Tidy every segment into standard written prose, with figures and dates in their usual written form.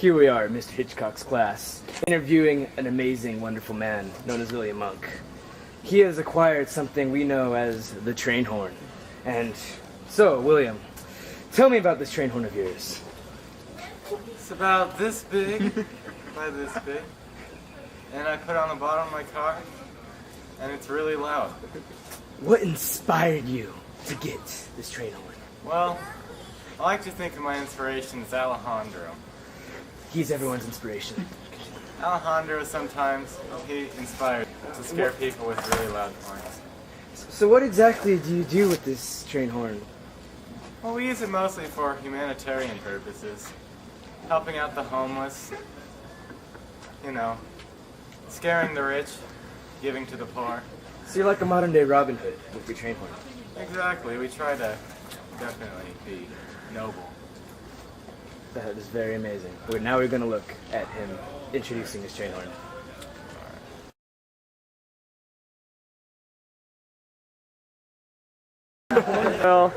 here we are, Mr. Hitchcock's class, interviewing an amazing, wonderful man known as William Monk. He has acquired something we know as the train horn. And so, William, tell me about this train horn of yours. It's about this big by this big, and I put it on the bottom of my car, and it's really loud. What inspired you to get this train horn? Well, I like to think of my inspiration as Alejandro. He's everyone's inspiration. Alejandro sometimes, he inspired to scare people with really loud horns. So what exactly do you do with this train horn? Well, we use it mostly for humanitarian purposes. Helping out the homeless, you know, scaring the rich, giving to the poor. So you're like a modern day Robin Hood with your train horn. Exactly, we try to definitely be noble. That is very amazing. Now we're going to look at him introducing his train horn. Well,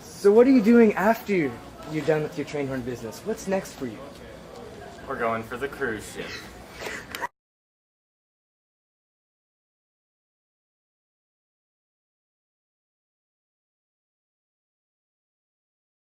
So what are you doing after you're done with your train horn business? What's next for you? we're going for the cruise ship.